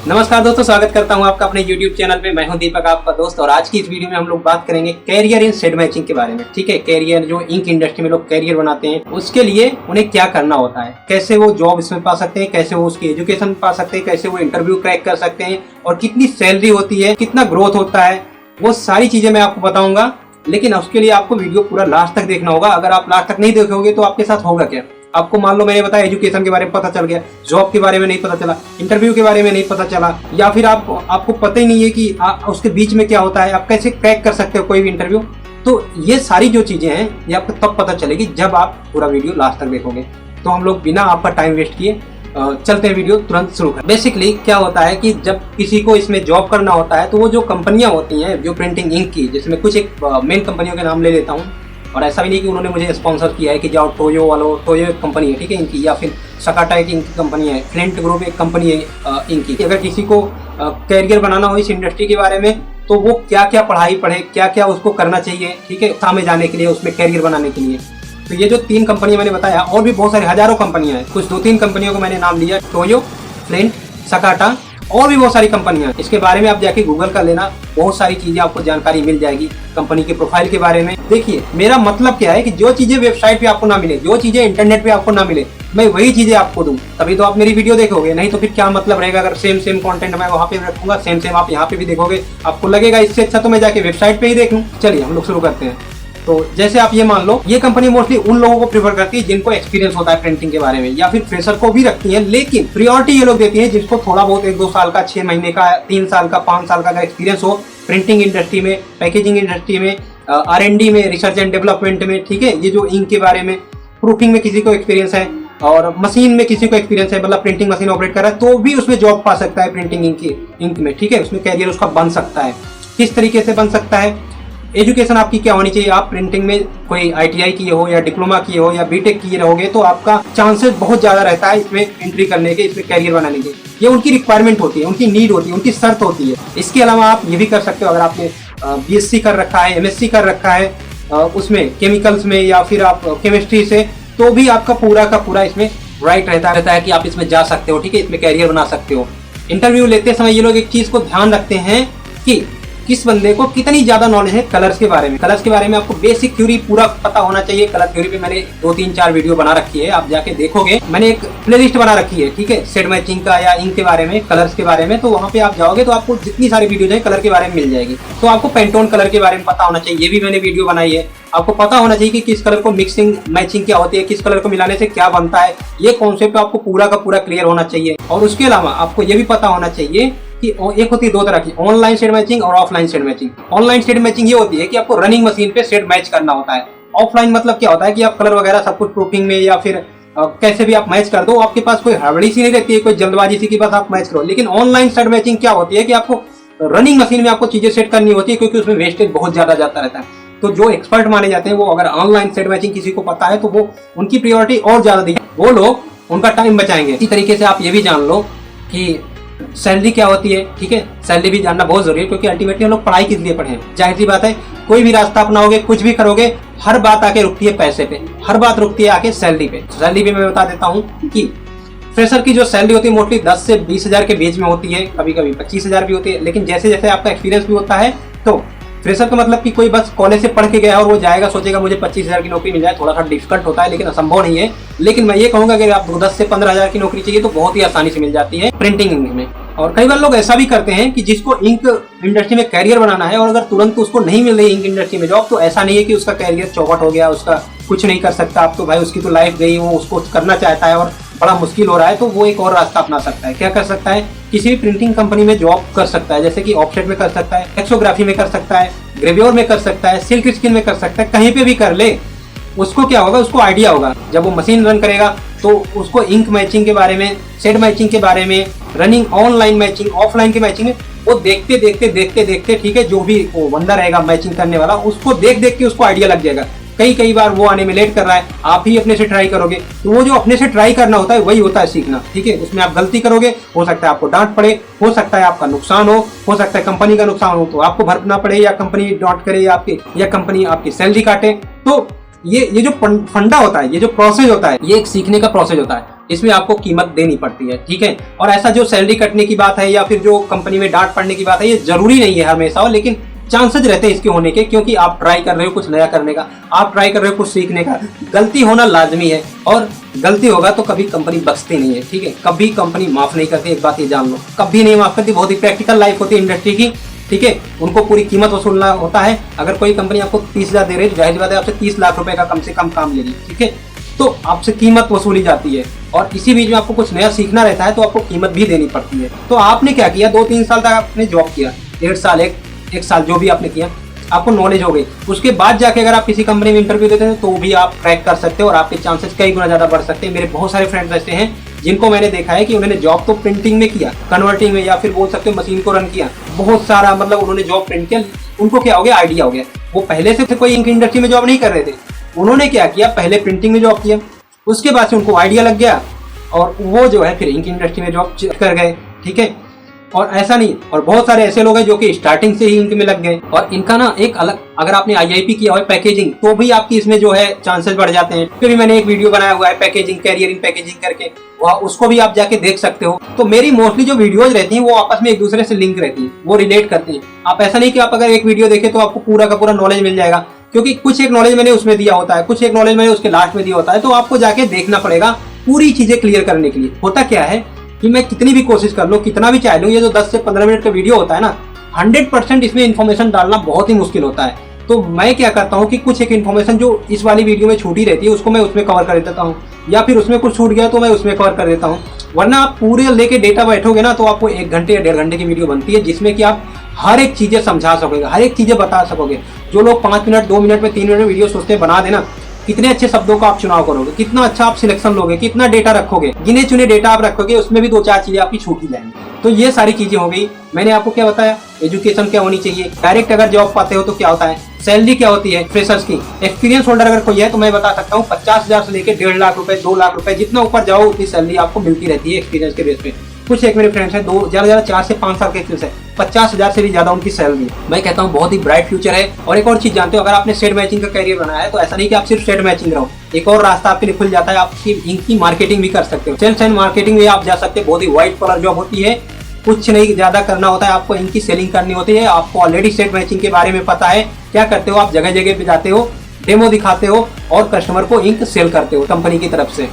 नमस्कार दोस्तों, स्वागत करता हूं आपका अपने YouTube चैनल पे। मैं हूं दीपक, आपका दोस्त। और आज की इस वीडियो में हम लोग बात करेंगे कैरियर इन शेड मैचिंग के बारे में। ठीक है, कैरियर जो इंक इंडस्ट्री में लोग कैरियर बनाते हैं, उसके लिए उन्हें क्या करना होता है, कैसे वो जॉब इसमें पा सकते हैं, कैसे वो उसकी एजुकेशन पा सकते हैं, कैसे वो इंटरव्यू क्रैक कर सकते हैं और कितनी सैलरी होती है, कितना ग्रोथ होता है, वो सारी चीजें मैं आपको बताऊंगा। लेकिन उसके लिए आपको वीडियो पूरा लास्ट तक देखना होगा। अगर आप लास्ट तक नहीं देखोगे तो आपके साथ होगा क्या, आपको मान लो मैंने बताया एजुकेशन के बारे में पता चल गया, जॉब के बारे में नहीं पता चला, इंटरव्यू के बारे में नहीं पता चला, या फिर आपको पता ही नहीं है कि उसके बीच में क्या होता है, आप कैसे क्रैक कर सकते हो कोई भी इंटरव्यू। तो ये सारी जो चीजें हैं ये आपको तब पता चलेगी जब आप पूरा वीडियो लास्ट तक देखोगे। तो हम लोग बिना आपका टाइम वेस्ट किए चलते हैं, वीडियो तुरंत शुरू कर। बेसिकली क्या होता है कि जब किसी को इसमें जॉब करना होता है तो वो जो कंपनियां होती हैं जो प्रिंटिंग इंक की, जिसमें कुछ एक मेन कंपनियों के नाम ले लेता हूँ। और ऐसा भी नहीं कि उन्होंने मुझे स्पॉन्सर किया है कि जाओ टोयो एक कंपनी है, ठीक है, इनकी, या फिर सकाटा एक इंक कंपनी है, फ्लिंट ग्रुप एक कंपनी है इंक की। अगर किसी को कैरियर बनाना हो इस इंडस्ट्री के बारे में तो वो क्या क्या पढ़ाई पढ़े, क्या क्या उसको करना चाहिए, ठीक है, सामने जाने के लिए, उसमें कैरियर बनाने के लिए। तो ये जो 3 कंपनियां मैंने बताया, और भी बहुत सारी हजारों कंपनियां हैं, कुछ 2-3 कंपनियों को मैंने नाम दिया, टोयो, फ्लिंट, सकाटा, और भी बहुत सारी कंपनियां। इसके बारे में आप जाके गूगल कर लेना, बहुत सारी चीजें आपको जानकारी मिल जाएगी कंपनी के प्रोफाइल के बारे में। देखिए, मेरा मतलब क्या है कि जो चीजें वेबसाइट पे आपको ना मिले, जो चीजें इंटरनेट पे आपको ना मिले, मैं वही चीजें आपको दूं, तभी तो आप मेरी वीडियो देखोगे। नहीं तो फिर क्या मतलब रहेगा अगर सेम कंटेंट मैं वहाँ पे रखूंगा, सेम आप यहाँ पे भी देखोगे, आपको लगेगा इससे अच्छा तो मैं जाके वेबसाइट पे ही देख लूं। चलिए हम लोग शुरू करते हैं। तो जैसे आप ये मान लो, ये कंपनी मोस्टली उन लोगों को प्रीफर करती है जिनको एक्सपीरियंस होता है प्रिंटिंग के बारे में, या फिर फ्रेशर को भी रखती है, लेकिन प्रियोरिटी ये लोग देती है जिसको थोड़ा बहुत 1-2 साल का, 6 महीने का, 3 साल का, 5 साल का अगर एक्सपीरियंस हो प्रिंटिंग इंडस्ट्री में, पैकेजिंग इंडस्ट्री में, R&D में, रिसर्च एंड डेवलपमेंट में। ठीक है, ये जो इंक के बारे में, प्रूफिंग में किसी को एक्सपीरियंस है और मशीन में किसी को एक्सपीरियंस है, मतलब प्रिंटिंग मशीन ऑपरेट कर रहा है, तो भी उसमें जॉब पा सकता है प्रिंटिंग इंक में। ठीक है, उसमें कैरियर उसका बन सकता है। किस तरीके से बन सकता है, एजुकेशन आपकी क्या होनी चाहिए, आप प्रिंटिंग में कोई ITI किए हो या डिप्लोमा किए हो या बीटेक किए रहोगे तो आपका चांसेस बहुत ज्यादा रहता है इसमें एंट्री करने के, इसमें कैरियर बनाने के। ये उनकी रिक्वायरमेंट होती है, उनकी नीड होती है, उनकी शर्त होती है। इसके अलावा आप ये भी कर सकते हो, अगर आपने BSc कर रखा है, MSc कर रखा है उसमें केमिकल्स में, या फिर आप केमिस्ट्री से, तो भी आपका पूरा का पूरा इसमें राइट रहता है कि आप इसमें जा सकते हो। ठीक है, इसमें कैरियर बना सकते हो। इंटरव्यू लेते समय ये लोग एक चीज को ध्यान रखते हैं कि किस बंदे को कितनी ज्यादा नॉलेज है कलर्स के बारे में। कलर्स के बारे में आपको बेसिक थ्योरी पूरा पता होना चाहिए। कलर थ्योरी पे मैंने 2-3-4 वीडियो बना रखी है, आप जाके देखोगे। मैंने एक प्लेलिस्ट बना रखी है, ठीक है, शेड मैचिंग का या इंक के बारे में, कलर्स के बारे में। तो वहाँ पे आप जाओगे तो आपको जितनी सारी वीडियो है कलर के बारे में मिल जाएगी। तो आपको पेंटोन कलर के बारे में पता होना चाहिए, ये भी मैंने वीडियो बनाई है। आपको पता होना चाहिए कि किस कलर को मिक्सिंग मैचिंग क्या होती है, किस कलर को मिलाने से क्या बनता है, ये कॉन्सेप्ट आपको पूरा का पूरा क्लियर होना चाहिए। और उसके अलावा आपको ये भी पता होना चाहिए कि एक होती है 2 तरह की, ऑनलाइन शेड मैचिंग और offline shade matching. Online shade matching ये होती है कि आपको रनिंग मशीन पे शेड मैच करना होता है। ऑफलाइन मतलब क्या होता है कि आप कलर वगैरह सब कुछ प्रूफिंग में या फिर कैसे भी आप मैच कर दो, आपके पास कोई हड़बड़ी सी नहीं रहती है, कोई जल्दबाजी सी की बस आप मैच करो। लेकिन ऑनलाइन शेड मैचिंग क्या होती है कि आपको रनिंग मशीन में आपको चीजें सेट करनी होती है, क्योंकि उसमें वेस्टेज बहुत ज्यादा जाता रहता है। तो जो एक्सपर्ट माने जाते हैं वो, अगर ऑनलाइन शेड मैचिंग किसी को पता है तो वो उनकी प्रायोरिटी और ज्यादा दी, वो लोग उनका टाइम बचाएंगे। इसी तरीके से आप ये भी जान लो कि सैलरी क्या होती है। ठीक है, सैलरी भी जानना बहुत जरूरी है, क्योंकि अल्टीमेटली हम लोग पढ़ाई किस लिए पढ़े हैं। जाहिर सी बात है, कोई भी रास्ता अपनाओगे, कुछ भी करोगे, हर बात आके रुकती है पैसे पे, हर बात रुकती है आके सैलरी पे। सैलरी पे मैं बता देता हूँ कि फ्रेशर की जो सैलरी होती है मोस्टली 10 से 20 हजार के बीच में होती है, कभी कभी 25 हजार भी होती है। लेकिन जैसे जैसे आपका एक्सपीरियंस भी होता है, तो फ्रेशर का मतलब कि कोई बस कॉलेज से पढ़ के गया और वो जाएगा, सोचेगा मुझे 25 हजार की नौकरी मिल जाए, थोड़ा सा डिफिकल्ट होता है, लेकिन असंभव नहीं है। लेकिन मैं ये कहूंगा कि आप 10 से 15 हजार की नौकरी चाहिए तो बहुत ही आसानी से मिल जाती है प्रिंटिंग इंक में। और कई बार लोग ऐसा भी करते हैं कि जिसको इंक इंडस्ट्री में कैरियर बनाना है और अगर तुरंत उसको नहीं मिल रही इंक इंडस्ट्री में जॉब, तो ऐसा नहीं है कि उसका कैरियर चौपट हो गया, उसका कुछ नहीं कर सकता। अब तो भाई उसकी तो लाइफ गई, वो उसको करना चाहता है और बड़ा मुश्किल हो रहा है, तो वो एक और रास्ता अपना सकता है। क्या कर सकता है, किसी भी प्रिंटिंग कंपनी में जॉब कर सकता है, जैसे कि ऑफसेट में कर सकता है, एक्सोग्राफी में कर सकता है, ग्रेव्योर में कर सकता है, सिल्क स्क्रीन में कर सकता है, कहीं पे भी कर ले। उसको क्या होगा, उसको आइडिया होगा, जब वो मशीन रन करेगा तो उसको इंक मैचिंग के बारे में, शेड मैचिंग के बारे में, रनिंग ऑनलाइन मैचिंग, ऑफलाइन की मैचिंग में वो देखते देखते, ठीक है, जो भी वो बंदा रहेगा मैचिंग करने वाला, उसको देख के उसको आइडिया लग जाएगा। कई बार वो आने में लेट कर रहा है, आप ही अपने से ट्राई करोगे, तो वो जो अपने से ट्राई करना होता है वही होता है सीखना। ठीक है, उसमें आप गलती करोगे, हो सकता है आपको डांट पड़े, हो सकता है आपका नुकसान हो सकता है कंपनी का नुकसान हो तो आपको भरना पड़े, या कंपनी डांट करे, या कंपनी आपकी सैलरी काटे। तो ये जो फंडा होता है, ये जो प्रोसेस होता है, ये एक सीखने का प्रोसेस होता है। इसमें आपको कीमत देनी पड़ती है, ठीक है। और ऐसा जो सैलरी कटने की बात है या फिर जो कंपनी में डांट पड़ने की बात है, ये जरूरी नहीं है हमेशा हो, लेकिन चांसेस रहते हैं इसके होने के, क्योंकि आप ट्राई कर रहे हो कुछ नया करने का, आप ट्राई कर रहे हो कुछ सीखने का। गलती होना लाजमी है, और गलती होगा तो कभी कंपनी बख्शती नहीं है, ठीक है। कभी कंपनी माफ नहीं करती, एक बात ये जान लो, कभी नहीं माफ करती। बहुत ही प्रैक्टिकल लाइफ होती है इंडस्ट्री की, ठीक है। उनको पूरी कीमत वसूलना होता है। अगर कोई कंपनी आपको 30,000 दे रही है, जाहिर बात है आपसे 30 लाख रुपए का कम से कम काम ले रही है, ठीक है। तो आपसे कीमत वसूली जाती है, और इसी बीच में आपको कुछ नया सीखना रहता है, तो आपको कीमत भी देनी पड़ती है। तो आपने क्या किया, 2-3 साल तक आपने जॉब किया, 1.5 साल, एक साल जो भी आपने किया, आपको नॉलेज हो गई। उसके बाद जाके अगर आप किसी कंपनी में इंटरव्यू देते हैं तो भी आप क्रैक कर सकते हो, और आपके चांसेस कई गुना ज्यादा बढ़ सकते हैं। मेरे बहुत सारे फ्रेंड्स ऐसे हैं जिनको मैंने देखा है कि उन्होंने जॉब तो प्रिंटिंग में किया, कन्वर्टिंग में, या फिर बोल सकते हो मशीन को रन किया, बहुत सारा, मतलब उन्होंने जॉब प्रिंट किया। उनको क्या हो गया, आइडिया हो गया। वो पहले से कोई इंक इंडस्ट्री में जॉब नहीं कर रहे थे, उन्होंने क्या किया, पहले प्रिंटिंग में जॉब किया, उसके बाद से उनको आइडिया लग गया, और वो जो है फिर इंक इंडस्ट्री में जॉब कर गए, ठीक है। और ऐसा नहीं, और बहुत सारे ऐसे लोग हैं जो कि स्टार्टिंग से ही इंक में लग गए। और इनका ना एक अलग, अगर आपने आईआईपी किया हुआ है पैकेजिंग, तो भी आपकी इसमें जो है चांसेस बढ़ जाते हैं। फिर भी मैंने एक वीडियो बनाया हुआ है पैकेजिंग, कैरियर इन पैकेजिंग करके, उसको भी आप जाके देख सकते हो। तो मेरी मोस्टली जो वीडियोज रहती हैं वो आपस में एक दूसरे से लिंक रहती है, वो रिलेट करती हैं। आप ऐसा नहीं कि आप अगर एक वीडियो देखें तो आपको पूरा का पूरा नॉलेज मिल जाएगा, क्योंकि कुछ एक नॉलेज मैंने उसमें दिया होता है, कुछ एक नॉलेज मैंने उसके लास्ट में दिया होता है। तो आपको जाके देखना पड़ेगा पूरी चीजें क्लियर करने के लिए। होता क्या है कि मैं कितनी भी कोशिश कर लूँ, कितना भी चाह लूँ, ये जो 10 से 15 मिनट का वीडियो होता है ना, 100% इसमें इन्फॉर्मेशन डालना बहुत ही मुश्किल होता है। तो मैं क्या करता हूँ कि कुछ एक इन्फॉर्मेशन जो इस वाली वीडियो में छूटी रहती है उसको मैं उसमें कवर कर देता हूँ, या फिर उसमें कुछ छूट गया तो मैं उसमें कवर कर देता हूँ। वरना आप पूरे लेके डेटा बैठोगे ना, तो आपको 1 घंटे या 1.5 घंटे की वीडियो बनती है, जिसमें कि आप हर एक चीजें समझा सकोगे, हर एक चीजें बता सकोगे। जो लोग 5 मिनट, 2 मिनट में, 3 मिनट में वीडियो सोचते हैं बना देना, कितने अच्छे शब्दों का आप चुनाव करोगे, कितना अच्छा आप सिलेक्शन लोगे, कितना डेटा रखोगे, गिने चुने डेटा आप रखोगे, उसमें भी 2-4 चीजें आपकी छूट ही जाएंगी। तो ये सारी चीजें हो गई। मैंने आपको क्या बताया, एजुकेशन क्या होनी चाहिए, डायरेक्ट अगर जॉब पाते हो तो क्या होता है, सैलरी क्या होती है फ्रेशर्स की, एक्सपीरियंस होल्डर अगर कोई है तो मैं बता सकता हूँ 50,000 से लेकर 1.5 लाख रुपए, 2 लाख रुपए, जितना ऊपर जाओ उतनी सैलरी आपको मिलती रहती है एक्सपीरियंस के बेस पे। कुछ एक मेरे फ्रेंड्स हैं, 4 से 5 साल के एक्सपीरियंस है, 50,000 से भी ज्यादा उनकी सैलरी है। मैं कहता हूँ बहुत ही ब्राइट फ्यूचर है। और एक और चीज जानते हो, अगर आपने शेड मैचिंग का कैरियर बनाया है तो ऐसा नहीं कि आप सिर्फ शेड मैचिंग रहो, एक और रास्ता आपके लिए खुल जाता है, आप इंक की मार्केटिंग भी कर सकते हो, सेल्स एंड मार्केटिंग में आप जा सकते हो। बहुत ही व्हाइट कॉलर जॉब होती है, कुछ नहीं ज्यादा करना होता है, आपको इनकी सेलिंग करनी होती है। आपको ऑलरेडी शेड मैचिंग के बारे में पता है। क्या करते हो, आप जगह जगह पे जाते हो, डेमो दिखाते हो और कस्टमर को इंक सेल करते हो कंपनी की तरफ से।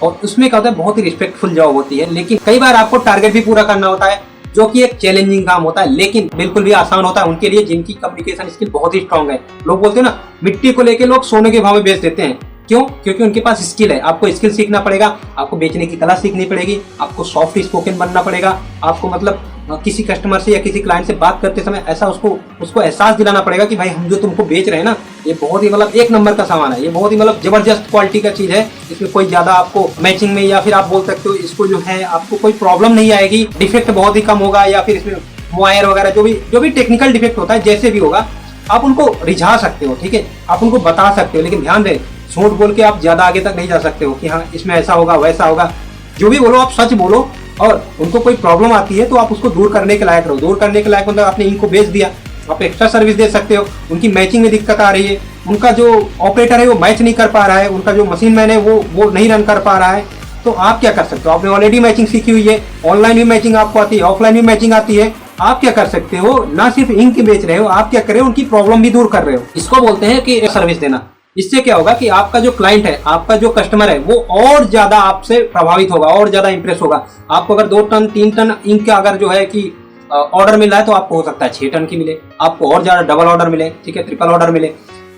और उसमें क्या होता है, बहुत ही रिस्पेक्टफुल जॉब होती है, लेकिन कई बार आपको टारगेट भी पूरा करना होता है, जो कि एक चैलेंजिंग काम होता है, लेकिन बिल्कुल भी आसान होता है उनके लिए जिनकी कम्युनिकेशन स्किल बहुत ही स्ट्रांग है। लोग बोलते हैं ना, मिट्टी को लेके लोग सोने के भाव में बेच देते हैं। क्यों? क्योंकि उनके पास स्किल है। आपको स्किल सीखना पड़ेगा, आपको बेचने की कला सीखनी पड़ेगी, आपको सॉफ्ट स्पोकन बनना पड़ेगा, आपको मतलब किसी कस्टमर से या किसी क्लाइंट से बात करते समय ऐसा उसको एहसास दिलाना पड़ेगा कि भाई हम जो तुमको बेच रहे हैं ना, ये बहुत ही मतलब 1 नंबर का सामान है, ये बहुत ही मतलब जबरदस्त क्वालिटी का चीज है, इसमें कोई ज्यादा आपको मैचिंग में या फिर आप बोल सकते हो इसको जो है आपको कोई प्रॉब्लम नहीं आएगी, डिफेक्ट बहुत ही कम होगा, या फिर इसमें वायर वगैरह जो भी टेक्निकल डिफेक्ट होता है, जैसे भी होगा आप उनको रिझा सकते हो, ठीक है, आप उनको बता सकते हो। लेकिन ध्यान दें, झूठ बोल के आप ज्यादा आगे तक नहीं जा सकते हो कि हाँ इसमें ऐसा होगा वैसा होगा। जो भी बोलो आप सच बोलो, और उनको कोई प्रॉब्लम आती है तो आप उसको दूर करने के लायक रहो। दूर करने के लायक मतलब आपने इनको बेच दिया, आप एक्स्ट्रा सर्विस दे सकते हो। उनकी मैचिंग में दिक्कत आ रही है, उनका जो ऑपरेटर है वो मैच नहीं कर पा रहा है, उनका जो मशीन मैन है वो नहीं रन कर पा रहा है, तो आप क्या कर सकते हो, आपने ऑलरेडी मैचिंग सीखी हुई है, ऑनलाइन भी मैचिंग आपको आती है, ऑफलाइन भी मैचिंग आती है। आप क्या कर सकते हो, ना सिर्फ इंक बेच रहे हो, आप क्या कर रहे हो, उनकी प्रॉब्लम भी दूर कर रहे हो। इसको बोलते हैं कि सर्विस देना। इससे क्या होगा कि आपका जो क्लाइंट है, आपका जो कस्टमर है, वो और ज्यादा आपसे प्रभावित होगा, और ज्यादा इंप्रेस होगा। आपको अगर 2 टन 3 टन इंक का अगर जो है कि ऑर्डर मिल रहा है, तो आपको हो सकता है 6 टन की मिले, आपको और ज्यादा डबल ऑर्डर मिले, ठीक है, ट्रिपल ऑर्डर मिले।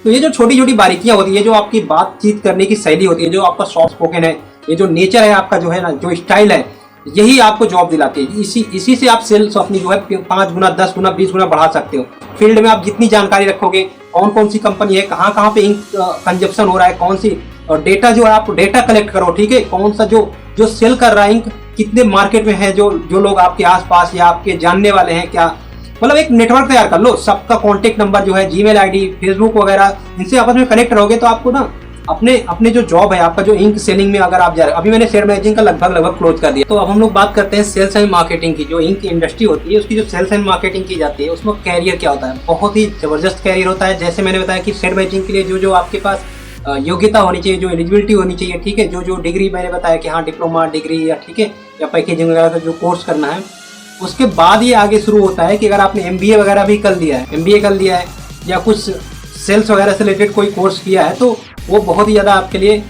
तो ये जो छोटी छोटी बारीकियां होती है, जो आपकी बातचीत करने की शैली होती है, जो आपका सॉफ्ट स्पोकन है, ये जो नेचर है आपका, जो है ना, जो स्टाइल है, यही आपको जॉब दिलाती है। इसी से आप सेल्स अपनी जो है 5 गुना, 10 गुना, 20 गुना बढ़ा सकते हो। फील्ड में आप जितनी जानकारी रखोगे, कौन कौन सी कंपनी है, कहाँ पे इंक कंजप्शन हो रहा है, कौन सी, और डेटा जो है आप डेटा कलेक्ट करो, ठीक है, कौन सा जो सेल कर रहा है इंक, कितने मार्केट में है, जो लोग आपके आसपास या आपके जानने वाले हैं, क्या मतलब एक नेटवर्क तैयार कर लो। सबका कॉन्टेक्ट नंबर जो है, जीमेल आईडी, फेसबुक वगैरह, इनसे आपस में कनेक्ट रहोगे तो आपको ना अपने जो जॉब है, आपका जो इंक सेलिंग में अगर आप जा रहे हो, अभी मैंने शेयर मैचिंग का लगभग क्लोज कर दिया। तो अब हम लोग बात करते हैं सेल्स एंड मार्केटिंग की। जो इंक इंडस्ट्री होती है, उसकी जो सेल्स एंड मार्केटिंग की जाती है, उसमें कैरियर क्या होता है, बहुत ही जबरदस्त कैरियर होता है। जैसे मैंने बताया कि शेयर मैचिंग के लिए जो आपके पास योग्यता होनी चाहिए, जो एलिजिबिलिटी होनी चाहिए, ठीक है, जो जो डिग्री मैंने बताया कि हाँ डिप्लोमा डिग्री या ठीक है या पैकेजिंग वगैरह का जो कोर्स करना है, उसके बाद ये आगे शुरू होता है कि अगर आपने MBA वगैरह भी कर लिया है, MBA कर लिया है या कुछ सेल्स वगैरह से रिलेटेड कोई कोर्स किया है, तो वो बहुत ही ज़्यादा आपके लिए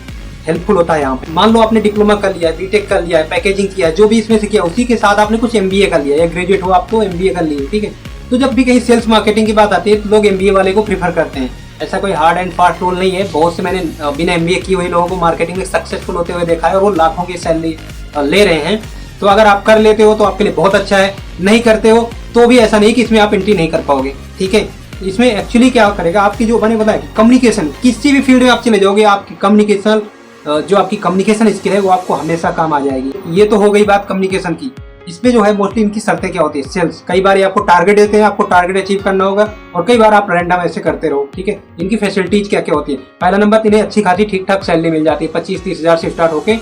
हेल्पफुल होता है यहाँ पे। मान लो आपने डिप्लोमा कर लिया है, बीटेक कर लिया है, पैकेजिंग किया है, जो भी इसमें से किया, उसी के साथ आपने कुछ MBA कर लिया है, या ग्रेजुएट हो आप तो MBA कर लिए, ठीक है। तो जब भी कहीं सेल्स मार्केटिंग की बात आती है तो लोग MBA वाले को प्रीफर करते हैं। ऐसा कोई हार्ड एंड फास्ट रूल नहीं है, बहुत से मैंने बिना MBA किए हुए लोगों को मार्केटिंग में सक्सेसफुल होते हुए देखा है और वो लाखों की सैलरी ले रहे हैं। तो अगर आप कर लेते हो तो आपके लिए बहुत अच्छा है, नहीं करते हो तो भी ऐसा नहीं कि इसमें आप एंट्री नहीं कर पाओगे, ठीक है। इसमें एक्चुअली क्या करेगा, आपकी जो मैंने बताया कम्युनिकेशन, किसी भी फील्ड में आप चले जाओगे, आपकी कम्युनिकेशन जो आपकी कम्युनिकेशन स्किल है वो आपको हमेशा काम आ जाएगी। ये तो हो गई बात कम्युनिकेशन की। इसमें जो है मोस्टली इनकी शर्तें क्या होती है, सेल्स, कई बार ये आपको टारगेट देते हैं, आपको टारगेट अचीव करना होगा, और कई बार आप रैंडम ऐसे करते रहो, ठीक है। इनकी फैसिलिटीज क्या क्या होती है, पहला नंबर इन्हें अच्छी खासी ठीक ठाक सैलरी मिल जाती है, 25-30 हज़ार से स्टार्ट होके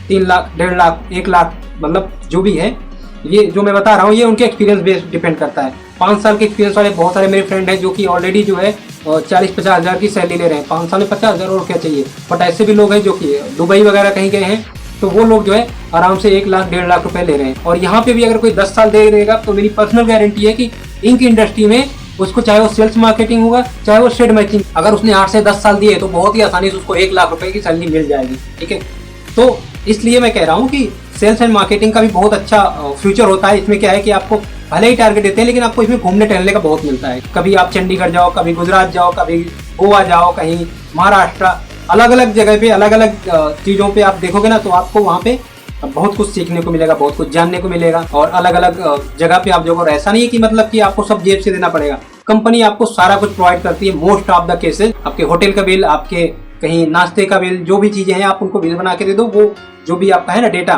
3 लाख 1.5 लाख 1 लाख, मतलब जो भी है, ये जो मैं बता रहा हूँ ये उनके एक्सपीरियंस बेस्ड डिपेंड करता है। 5 साल के एक्सपीरियंस वाले बहुत सारे मेरे फ्रेंड हैं जो कि ऑलरेडी जो है 40-50 हज़ार की सैलरी ले रहे हैं, 5 साल में 50 हज़ार और क्या चाहिए। बट ऐसे भी लोग हैं जो कि दुबई वगैरह कहीं गए हैं, तो वो लोग जो है आराम से 1 लाख 1.5 लाख रुपए ले रहे हैं। और यहाँ पे भी अगर कोई 10 साल दे देगा तो मेरी पर्सनल गारंटी है कि इंक इंडस्ट्री में उसको, चाहे वो सेल्स मार्केटिंग होगा चाहे वो शेड मैचिंग, अगर उसने 8 से 10 साल दिए तो बहुत ही आसानी से उसको 1 लाख रुपए की सैलरी मिल जाएगी, ठीक है। तो इसलिए मैं कह रहा हूँ कि सेल्स एंड मार्केटिंग का भी बहुत अच्छा फ्यूचर होता है। इसमें क्या है कि आपको भले ही टारगेट देते हैं लेकिन आपको इसमें घूमने टहलने का बहुत मिलता है। कभी आप चंडीगढ़ जाओ, कभी गुजरात जाओ, कभी गोवा जाओ, कहीं महाराष्ट्र, अलग अलग जगह पे अलग अलग चीज़ों पे आप देखोगे ना, तो आपको वहाँ पे बहुत कुछ सीखने को मिलेगा, बहुत कुछ जानने को मिलेगा। और अलग अलग जगह पे आप जो, और ऐसा नहीं है कि मतलब कि आपको सब जेब से देना पड़ेगा, कंपनी आपको सारा कुछ प्रोवाइड करती है। मोस्ट ऑफ द केसेस आपके होटल का बिल, आपके कहीं नाश्ते का बिल, जो भी चीज़ें हैं आप उनको बिल बना के दे दो, वो जो भी आपका है ना डेटा,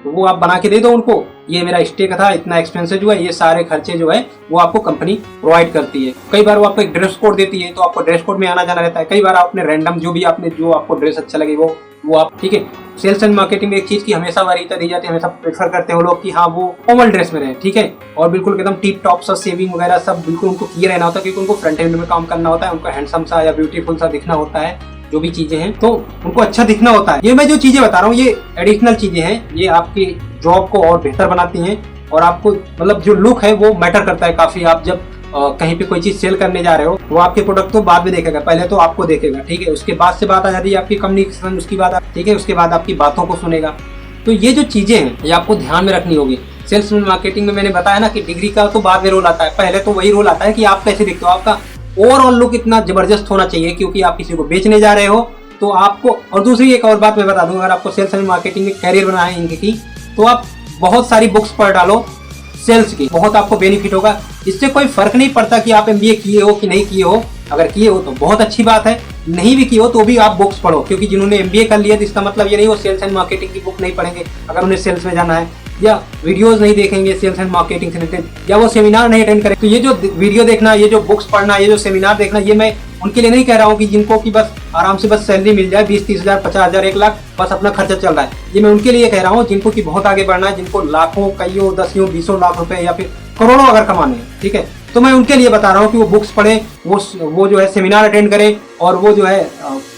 तो वो आप बना के दे दो उनको, ये मेरा स्टे का था, इतना एक्सपेंसेस जो है, ये सारे खर्चे जो है वो आपको कंपनी प्रोवाइड करती है। कई बार वो आपको एक ड्रेस कोड देती है, तो आपको ड्रेस कोड में आना जाना रहता है। कई बार आपने रैंडम जो भी आपने जो आपको ड्रेस अच्छा लगे वो आप, ठीक है। सेल्स एंड मार्केटिंग में एक चीज़ की हमेशा वरीयता दी जाती है, हमेशा प्रेफर करते हैं वो लोग कि हाँ वो फॉर्मल ड्रेस में रहे, ठीक है, और बिल्कुल एकदम टिप टॉप सा, सेविंग वगैरह सब बिल्कुल उनको किए रहना होता है, क्योंकि उनको फ्रंट एंड में काम करना होता है, उनको हैंडसम सा या ब्यूटीफुल सा दिखना होता है, जो भी चीजें हैं तो उनको अच्छा दिखना होता है। ये मैं जो चीजें बता रहा हूँ ये एडिशनल चीजें हैं, ये आपकी जॉब को और बेहतर बनाती हैं, और आपको मतलब जो लुक है वो मैटर करता है काफी। आप जब कहीं पे कोई चीज सेल करने जा रहे हो, वो आपके प्रोडक्ट तो बाद में देखेगा, पहले तो आपको देखेगा, ठीक है, उसके बाद से बात आ जाती है आपकी कम्युनिकेशन, उसकी बात, ठीक है, उसके बाद आपकी बातों को सुनेगा। तो ये जो चीजें हैं ये आपको ध्यान में रखनी होगी। सेल्स मार्केटिंग में मैंने बताया ना कि डिग्री का तो बाद में रोल आता है, पहले तो वही रोल आता है कि आप कैसे दिखते हो, आपका ओवरऑल लुक इतना जबरदस्त होना चाहिए, क्योंकि आप किसी को बेचने जा रहे हो तो आपको। और दूसरी एक और बात मैं बता दूं, अगर आपको सेल्स एंड मार्केटिंग में कैरियर बनाना है इनकी, तो आप बहुत सारी बुक्स पढ़ डालो सेल्स की, बहुत आपको बेनिफिट होगा। इससे कोई फर्क नहीं पड़ता कि आप MBA किए हो कि नहीं किए हो, अगर किए हो तो बहुत अच्छी बात है, नहीं भी किए हो तो भी आप बुक्स पढ़ो, क्योंकि जिन्होंने MBA कर लिया तो इसका मतलब ये नहीं वो सेल्स एंड मार्केटिंग की बुक नहीं पढ़ेंगे अगर उन्हें सेल्स में जाना है, या वीडियोस नहीं देखेंगे सेल्स एंड मार्केटिंग से रिलेटेड, या वो सेमिनार नहीं अटेंड करें। तो ये जो वीडियो देखना, ये जो बुक्स पढ़ना, ये जो सेमिनार देखना, ये मैं उनके लिए नहीं कह रहा हूँ कि जिनको कि बस आराम से बस सैलरी मिल जाए 20-30 हज़ार 50 हज़ार 1 लाख, बस अपना खर्चा चल रहा है। ये मैं उनके लिए कह रहा हूँ जिनको कि बहुत आगे बढ़ना है, जिनको लाखों, कईयों, 10-20 लाख रुपए या फिर करोड़ों अगर कमाने हैं, ठीक है। तो मैं उनके लिए बता रहा हूँ कि वो बुक्स पढ़े, वो जो है सेमिनार अटेंड करें, और वो जो है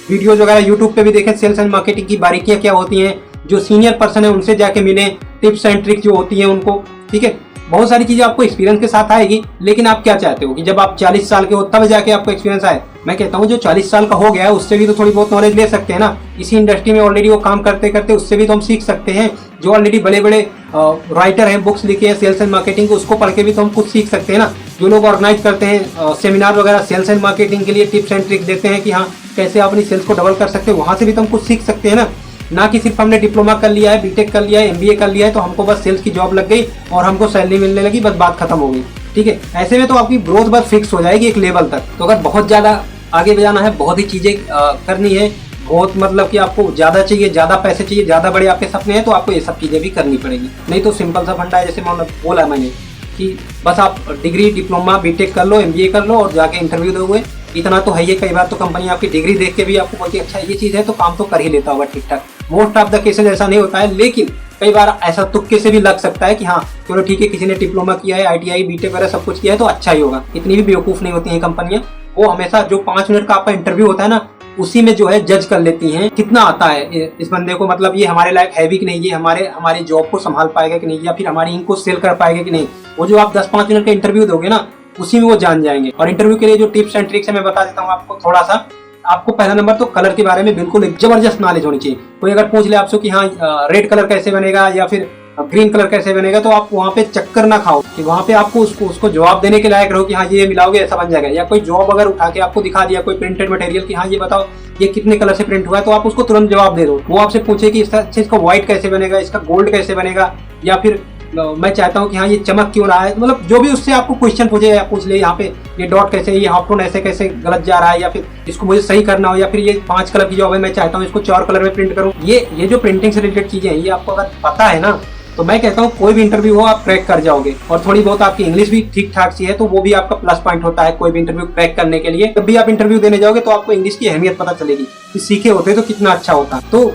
वीडियोज वगैरह यूट्यूब पे भी देखें, सेल्स एंड मार्केटिंग की बारीकियाँ क्या होती हैं, जो सीनियर पर्सन है उनसे जाके मिलें, टिप्स एंड ट्रिक्स जो होती हैं उनको, ठीक है। बहुत सारी चीजें आपको एक्सपीरियंस के साथ आएगी, लेकिन आप क्या चाहते हो कि जब आप 40 साल के हो तब जाके आपको एक्सपीरियंस आए। मैं कहता हूँ जो 40 साल का हो गया है उससे भी तो थोड़ी बहुत नॉलेज ले सकते हैं ना, इसी इंडस्ट्री में ऑलरेडी वो काम करते करते उससे भी तो हम सीख सकते हैं। जो ऑलरेडी बड़े बड़े राइटर हैं, बुक्स लिखे हैं सेल्स एंड मार्केटिंग, उसको पढ़ के भी तो हम कुछ सीख सकते हैं ना। जो लोग ऑर्गेनाइज करते हैं सेमिनार वगैरह सेल्स एंड मार्केटिंग के लिए, टिप्स एंड ट्रिक्स देते हैं कि हाँ कैसे आप अपनी सेल्स को डबल कर सकते हैं, वहाँ से भी तो हम कुछ सीख सकते हैं ना कि सिर्फ हमने डिप्लोमा कर लिया है, बीटेक कर लिया है, MBA कर लिया है तो हमको बस सेल्स की जॉब लग गई और हमको सैलरी मिलने लगी, बस बात खत्म हो गई, ठीक है। ऐसे में तो आपकी ग्रोथ बस फिक्स हो जाएगी एक लेवल तक। तो अगर बहुत ज़्यादा आगे जाना है, बहुत ही चीज़ें करनी है, बहुत मतलब कि आपको ज़्यादा चाहिए, ज़्यादा पैसे चाहिए, ज़्यादा बड़े आपके सपने हैं, तो आपको ये सब चीज़ें भी करनी पड़ेगी। नहीं तो सिंपल सा फंडा है, जैसे बोला मैंने कि बस आप डिग्री, डिप्लोमा, बीटेक कर लो, MBA कर लो और जाके इंटरव्यू दोगे, इतना तो है ही। कई बार तो कंपनी आपकी डिग्री देख के भी आपको बोलती है अच्छा ये चीज़ है तो काम तो कर ही लेता होगा ठीक ठाक। मोस्ट ऑफ द केसेज ऐसा नहीं होता है, लेकिन कई बार ऐसा तुक्के से भी लग सकता है कि हाँ चलो ठीक है, किसी ने डिप्लोमा किया है, ITI, बीटेक वगैरह सब कुछ किया है तो अच्छा ही होगा। इतनी भी बेवकूफ़ नहीं होती हैं कंपनियां। वो हमेशा जो 5 मिनट का आपका इंटरव्यू होता है ना, उसी में जो है जज कर लेती हैं कितना आता है इस बंदे को, मतलब ये हमारे लायक है भी कि नहीं, ये हमारे जॉब को संभाल पाएगा कि नहीं, या फिर हमारी इंक को सेल कर पाएगा कि नहीं। वो जो आप 10-5 मिनट का इंटरव्यू दोगे ना, उसी में वो जान जाएंगे। और इंटरव्यू के लिए जो टिप्स एंड ट्रिक्स है मैं बता देता हूँ आपको थोड़ा सा। आपको पहला नंबर तो कलर के बारे में बिल्कुल एक जबरदस्त नॉलेज होनी चाहिए। कोई अगर पूछ ले आपसे कि हाँ रेड कलर कैसे बनेगा या फिर ग्रीन कलर कैसे बनेगा, तो आप वहाँ पे चक्कर ना खाओ कि वहाँ पे आपको उसको जवाब देने के लायक रहो कि हाँ ये मिलाओगे ऐसा बन जाएगा। या कोई जॉब अगर उठा के आपको दिखा दिया कोई प्रिंटेड मटेरियल कि हाँ ये बताओ ये कितने कलर से प्रिंट हुआ है, तो आप उसको तुरंत जवाब दे दो। वो आपसे पूछे कि इसका व्हाइट कैसे बनेगा, इसका गोल्ड कैसे बनेगा, या फिर मैं चाहता हूँ कि हाँ ये चमक क्यों रहा है, मतलब जो भी उससे आपको क्वेश्चन पूछे या पूछ ले यहाँ पे ये डॉट कैसे, ये हाफ टोन ऐसे कैसे गलत जा रहा है, या फिर इसको मुझे सही करना हो, या फिर ये 5 कलर की जॉब है मैं चाहता हूँ इसको 4 कलर में प्रिंट करूँ। ये जो प्रिंटिंग से रिलेटेड चीजें हैं ये आपको अगर पता है ना, तो मैं कहता हूँ कोई भी इंटरव्यू हो आप क्रैक कर जाओगे। और थोड़ी बहुत आपकी इंग्लिश भी ठीक ठाक सी है तो वो भी आपका प्लस पॉइंट होता है कोई भी इंटरव्यू क्रैक करने के लिए। जब भी आप इंटरव्यू देने जाओगे तो आपको इंग्लिश की अहमियत पता चलेगी कि सीखे होते तो कितना अच्छा होता। तो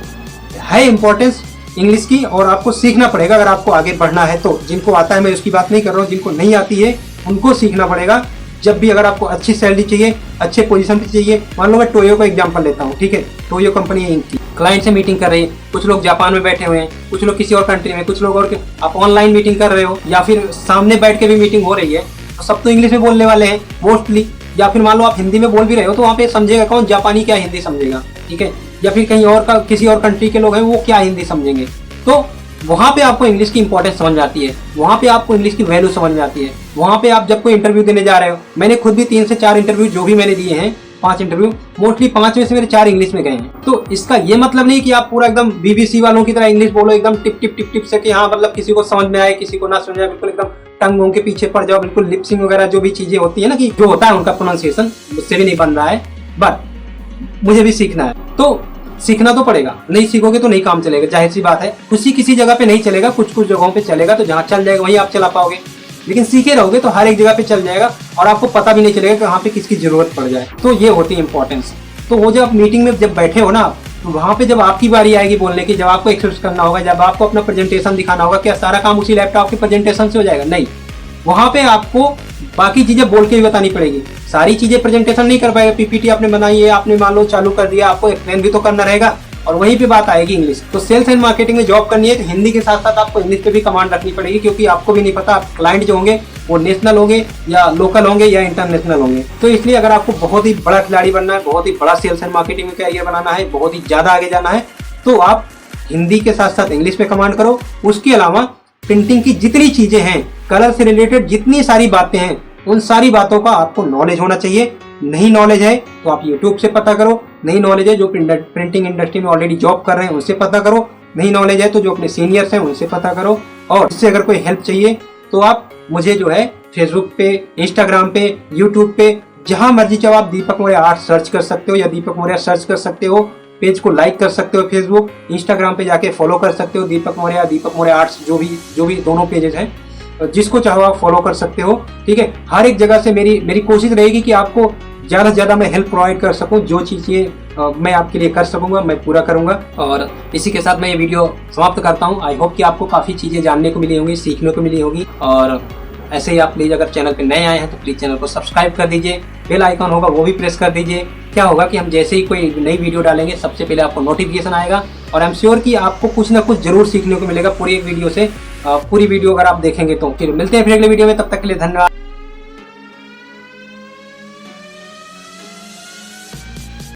है इंपॉर्टेंस इंग्लिश की, और आपको सीखना पड़ेगा अगर आपको आगे बढ़ना है तो। जिनको आता है मैं उसकी बात नहीं कर रहा हूँ, जिनको नहीं आती है उनको सीखना पड़ेगा। जब भी अगर आपको अच्छी सैलरी चाहिए, अच्छे पोजीशन पे चाहिए, मान लो मैं टोयो का एग्जांपल लेता हूँ, ठीक है, टोयो कंपनी है इनकी, क्लाइंट से मीटिंग कर रही है, कुछ लोग जापान में बैठे हुए हैं, कुछ लोग किसी और कंट्री में, कुछ लोग और आप ऑनलाइन मीटिंग कर रहे हो या फिर सामने बैठ के भी मीटिंग हो रही है, तो सब तो इंग्लिश में बोलने वाले हैं मोस्टली। या फिर मान लो आप हिंदी में बोल भी रहे हो तो वहाँ पे समझेगा कौन, जापानी क्या हिंदी समझेगा, ठीक है, या फिर कहीं और का किसी और कंट्री के लोग हैं वो क्या हिंदी समझेंगे। तो वहाँ पे आपको इंग्लिश की इंपॉर्टेंस समझ आती है, वहाँ पे आपको इंग्लिश की वैल्यू समझ में आती है। वहाँ पे आप जब कोई इंटरव्यू देने जा रहे हो, मैंने खुद भी 3 से 4 इंटरव्यू जो भी मैंने दिए हैं, 5 इंटरव्यू, मोस्टली 5 में से मेरे 4 इंग्लिश में गए हैं। तो इसका ये मतलब नहीं कि आप पूरा एकदम BBC वालों की तरह इंग्लिश बोलो एकदम टिप टिप टिप टिप से कि हाँ मतलब किसी को समझ में आए किसी को ना समझ में आए, बिल्कुल एकदम टंग वोंग के पीछे पड़ जाओ, बिल्कुल लिपसिंग वगैरह जो भी चीजें होती है ना, कि जो होता है उनका प्रोनाउंसिएशन मुझसे भी नहीं बन रहा है, बट मुझे भी सीखना है। तो सीखना तो पड़ेगा, नहीं सीखोगे तो नहीं काम चलेगा, जाहिर सी बात है। किसी जगह पे नहीं चलेगा, कुछ जगहों पे चलेगा, तो जहाँ चल जाएगा वहीं आप चला पाओगे। लेकिन सीखे रहोगे तो हर एक जगह पे चल जाएगा और आपको पता भी नहीं चलेगा कि वहाँ पे किसकी जरूरत पड़ जाए। तो ये होती है इंपॉर्टेंस। तो वो जब मीटिंग में जब बैठे हो ना, तो वहाँ पे जब आपकी बारी आएगी बोलने की, जब आपको एक्सप्रेस करना होगा, जब आपको अपना प्रेजेंटेशन दिखाना होगा, क्या सारा काम उसी लैपटॉप के प्रेजेंटेशन से हो जाएगा? नहीं, वहाँ पे आपको बाकी चीजें बोल के भी बतानी पड़ेगी। सारी चीजें प्रेजेंटेशन नहीं कर पाएगा, पीपीटी आपने बनाई है, आपने मान लो चालू कर दिया, आपको एक्सप्लेन भी तो करना रहेगा, और वहीं पे बात आएगी इंग्लिश। तो सेल्स एंड मार्केटिंग में जॉब करनी है तो हिंदी के साथ साथ आपको इंग्लिश पे भी कमांड रखनी पड़ेगी, क्योंकि आपको भी नहीं पता आप क्लाइंट जो होंगे वो नेशनल होंगे या लोकल होंगे या इंटरनेशनल होंगे। तो इसलिए अगर आपको बहुत ही बड़ा खिलाड़ी बनना है, बहुत ही बड़ा सेल्स एंड मार्केटिंग में कैरियर बनाना है, बहुत ही ज्यादा आगे जाना है, तो आप हिंदी के साथ साथ इंग्लिश पे कमांड करो। उसके अलावा प्रिंटिंग की जितनी चीजें हैं, कलर से रिलेटेड जितनी सारी बातें हैं, उन सारी बातों का आपको नॉलेज होना चाहिए। नहीं नॉलेज है तो आप यूट्यूब से पता करो, नहीं नॉलेज है जो प्रिंटिंग इंडस्ट्री में ऑलरेडी जॉब कर रहे हैं उनसे पता करो, नहीं नॉलेज है तो जो अपने सीनियर्स हैं उनसे पता करो। और इससे अगर कोई हेल्प चाहिए तो आप मुझे जो है फेसबुक पे, इंस्टाग्राम पे, यूट्यूब पे, जहां मर्जी चाहो आप दीपक मौर्य आर्ट सर्च कर सकते हो या दीपक मौर्य सर्च कर सकते हो। पेज को लाइक कर सकते हो, फेसबुक इंस्टाग्राम पे जाके फॉलो कर सकते हो, दीपक मौर्य आर्ट्स जो भी दोनों पेजेस हैं, जिसको चाहो आप फॉलो कर सकते हो। ठीक है, हर एक जगह से मेरी कोशिश रहेगी कि आपको ज़्यादा से ज़्यादा मैं हेल्प प्रोवाइड कर सकूं। जो चीज़ें मैं आपके लिए कर सकूंगा मैं पूरा करूंगा। और इसी के साथ मैं ये वीडियो समाप्त करता हूं। आई होप कि आपको काफ़ी चीज़ें जानने को मिली होंगी, सीखने को मिली होगी। और ऐसे ही आप प्लीज़ अगर चैनल पे नए आए हैं तो प्लीज़ चैनल को सब्सक्राइब कर दीजिए, बेल आइकन होगा वो भी प्रेस कर दीजिए। क्या होगा कि हम जैसे ही कोई नई वीडियो डालेंगे सबसे पहले आपको नोटिफिकेशन आएगा, और आई एम श्योर कि आपको कुछ ना कुछ जरूर सीखने को मिलेगा पूरी एक वीडियो से। पूरी वीडियो अगर आप देखेंगे तो। फिर मिलते हैं फिर अगले वीडियो में, तब तक के लिए धन्यवाद।